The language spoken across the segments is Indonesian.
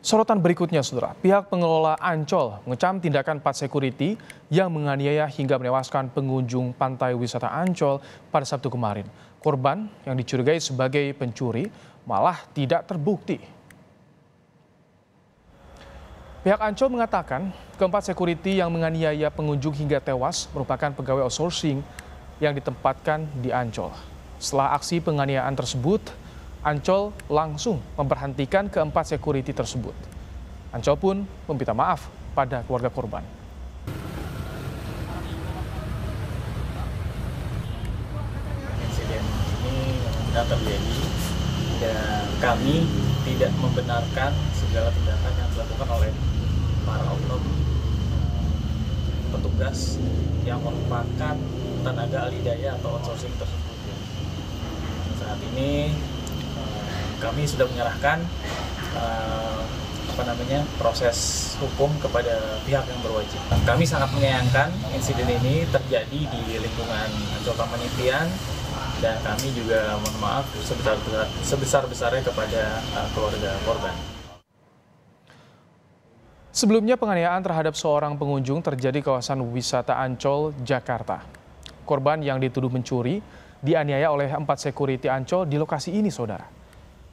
Sorotan berikutnya, saudara. Pihak pengelola Ancol mengecam tindakan 4 security yang menganiaya hingga menewaskan pengunjung pantai wisata Ancol pada Sabtu kemarin. Korban yang dicurigai sebagai pencuri malah tidak terbukti. Pihak Ancol mengatakan keempat security yang menganiaya pengunjung hingga tewas merupakan pegawai outsourcing yang ditempatkan di Ancol. Setelah aksi penganiayaan tersebut, Ancol langsung memberhentikan keempat security tersebut. Ancol pun meminta maaf pada keluarga korban. Insiden ini sudah terjadi dan kami tidak membenarkan segala tindakan yang dilakukan oleh para oknum petugas yang merupakan tenaga ahli daya atau outsourcing tersebut. Saat ini kami sudah menyerahkan proses hukum kepada pihak yang berwajib. Kami sangat menyayangkan insiden ini terjadi di lingkungan Ancol Taman Impian dan kami juga mohon maaf sebesar-besarnya kepada keluarga korban. Sebelumnya penganiayaan terhadap seorang pengunjung terjadi di kawasan wisata Ancol, Jakarta. Korban yang dituduh mencuri dianiaya oleh 4 security Ancol di lokasi ini, saudara.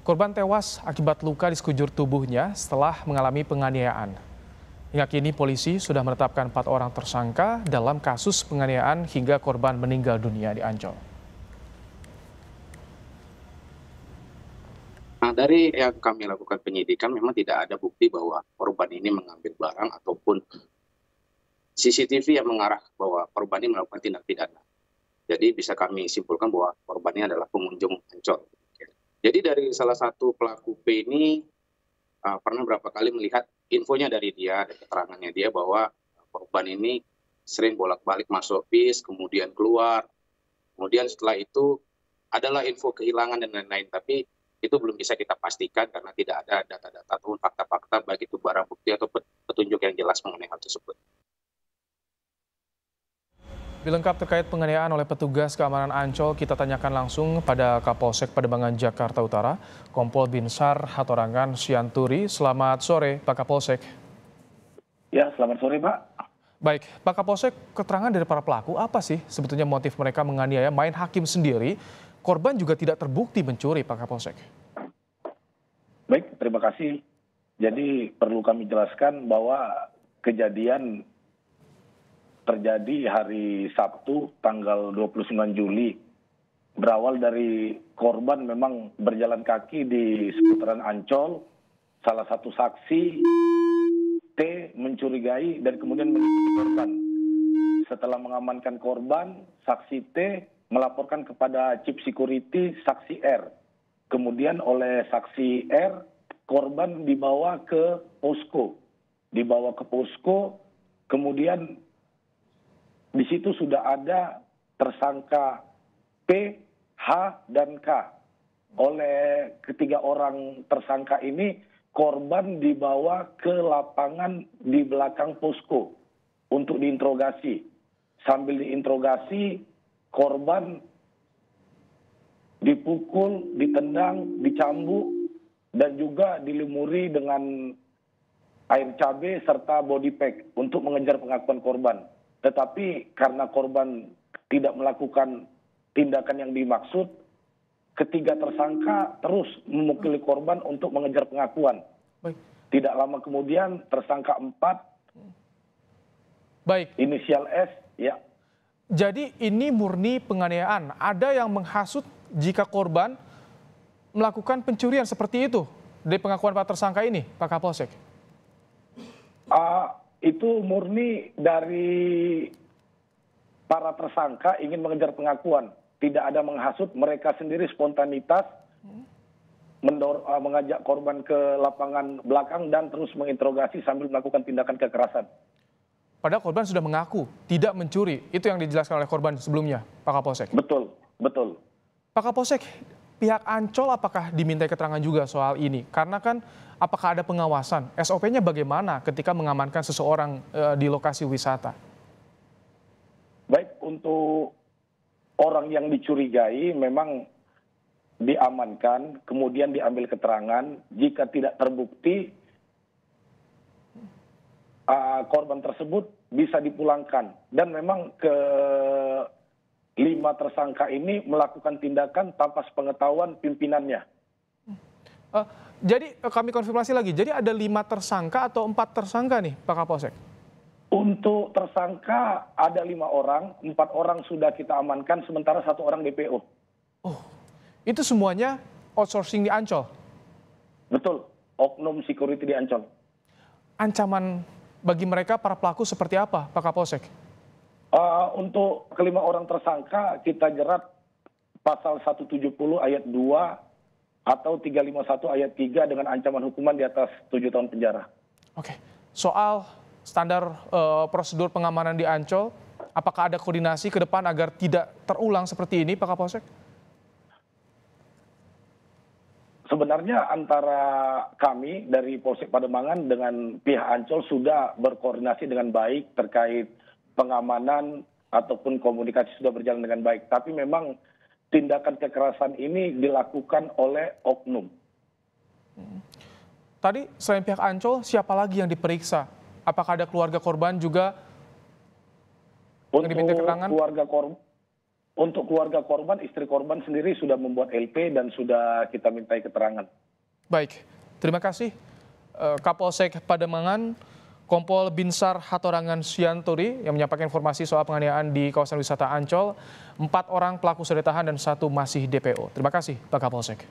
Korban tewas akibat luka di sekujur tubuhnya setelah mengalami penganiayaan. Hingga kini polisi sudah menetapkan 4 orang tersangka dalam kasus penganiayaan hingga korban meninggal dunia di Ancol. Nah, dari yang kami lakukan penyidikan memang tidak ada bukti bahwa korban ini mengambil barang ataupun CCTV yang mengarah bahwa korban ini melakukan tindak pidana. Jadi bisa kami simpulkan bahwa korban ini adalah pengunjung Ancol. Jadi dari salah satu pelaku P ini pernah berapa kali melihat infonya dari dia, dari keterangannya dia bahwa korban ini sering bolak-balik masuk bis, kemudian keluar. Kemudian setelah itu adalah info kehilangan dan lain-lain. Tapi itu belum bisa kita pastikan karena tidak ada data-data ataupun fakta-fakta baik itu barang bukti atau petunjuk yang jelas mengenai hal tersebut. Lebih lengkap terkait penganiayaan oleh petugas keamanan Ancol, kita tanyakan langsung pada Kapolsek Pademangan Jakarta Utara, Kompol Binsar Hatorangan Sianturi. Selamat sore, Pak Kapolsek. Ya, selamat sore, Pak. Baik, Pak Kapolsek, keterangan dari para pelaku apa sih sebetulnya motif mereka menganiaya? Main hakim sendiri, korban juga tidak terbukti mencuri, Pak Kapolsek. Baik, terima kasih. Jadi perlu kami jelaskan bahwa kejadian terjadi hari Sabtu tanggal 29 Juli. Berawal dari korban memang berjalan kaki di seputaran Ancol. Salah satu saksi T mencurigai dan kemudian mengikuti korban. Setelah mengamankan korban, saksi T melaporkan kepada Chief Security saksi R. Kemudian oleh saksi R, korban dibawa ke posko. Kemudian di situ sudah ada tersangka P, H, dan K. Oleh ketiga orang tersangka ini, korban dibawa ke lapangan di belakang posko untuk diinterogasi. Sambil diinterogasi, korban dipukul, ditendang, dicambuk, dan juga dilumuri dengan air cabai serta body pack untuk mengejar pengakuan korban. Tetapi karena korban tidak melakukan tindakan yang dimaksud, ketiga tersangka terus memukuli korban untuk mengejar pengakuan. Baik. Tidak lama kemudian tersangka 4, Baik. inisial S, ya. Jadi ini murni penganiayaan. Ada yang menghasut jika korban melakukan pencurian seperti itu dari pengakuan Pak tersangka ini, Pak Kapolsek? Itu murni dari para tersangka ingin mengejar pengakuan. Tidak ada menghasut, mereka sendiri spontanitas mengajak korban ke lapangan belakang dan terus menginterogasi sambil melakukan tindakan kekerasan. Padahal korban sudah mengaku tidak mencuri. Itu yang dijelaskan oleh korban sebelumnya, Pak Kapolsek. Betul, betul. Pak Kapolsek, pihak Ancol apakah dimintai keterangan juga soal ini? Karena kan apakah ada pengawasan? SOP-nya bagaimana ketika mengamankan seseorang di lokasi wisata? Baik, untuk orang yang dicurigai memang diamankan, kemudian diambil keterangan. Jika tidak terbukti, korban tersebut bisa dipulangkan. Dan memang kelima tersangka ini melakukan tindakan tanpa sepengetahuan pimpinannya. Jadi kami konfirmasi lagi, jadi ada 5 tersangka atau 4 tersangka nih Pak Kapolsek? Untuk tersangka ada 5 orang, 4 orang sudah kita amankan, sementara 1 orang DPO. Oh, itu semuanya outsourcing di Ancol? Betul, oknum security di Ancol. Ancaman bagi mereka para pelaku seperti apa Pak Kapolsek? Untuk kelima orang tersangka kita jerat pasal 170 ayat 2 atau 351 ayat 3 dengan ancaman hukuman di atas 7 tahun penjara. Oke, soal standar prosedur pengamanan di Ancol, apakah ada koordinasi ke depan agar tidak terulang seperti ini Pak Kapolsek? Sebenarnya antara kami dari Polsek Pademangan dengan pihak Ancol sudah berkoordinasi dengan baik terkait pengamanan ataupun komunikasi sudah berjalan dengan baik. Tapi memang tindakan kekerasan ini dilakukan oleh oknum. Tadi selain pihak Ancol, siapa lagi yang diperiksa? Apakah ada keluarga korban juga yang diminta keterangan? Untuk keluarga korban, istri korban sendiri sudah membuat LP dan sudah kita mintai keterangan. Baik, terima kasih Kapolsek Pademangan, Kompol Binsar Hatorangan Sianturi yang menyampaikan informasi soal penganiayaan di kawasan wisata Ancol. 4 orang pelaku sudah ditahan dan 1 masih DPO. Terima kasih Pak Kapolsek.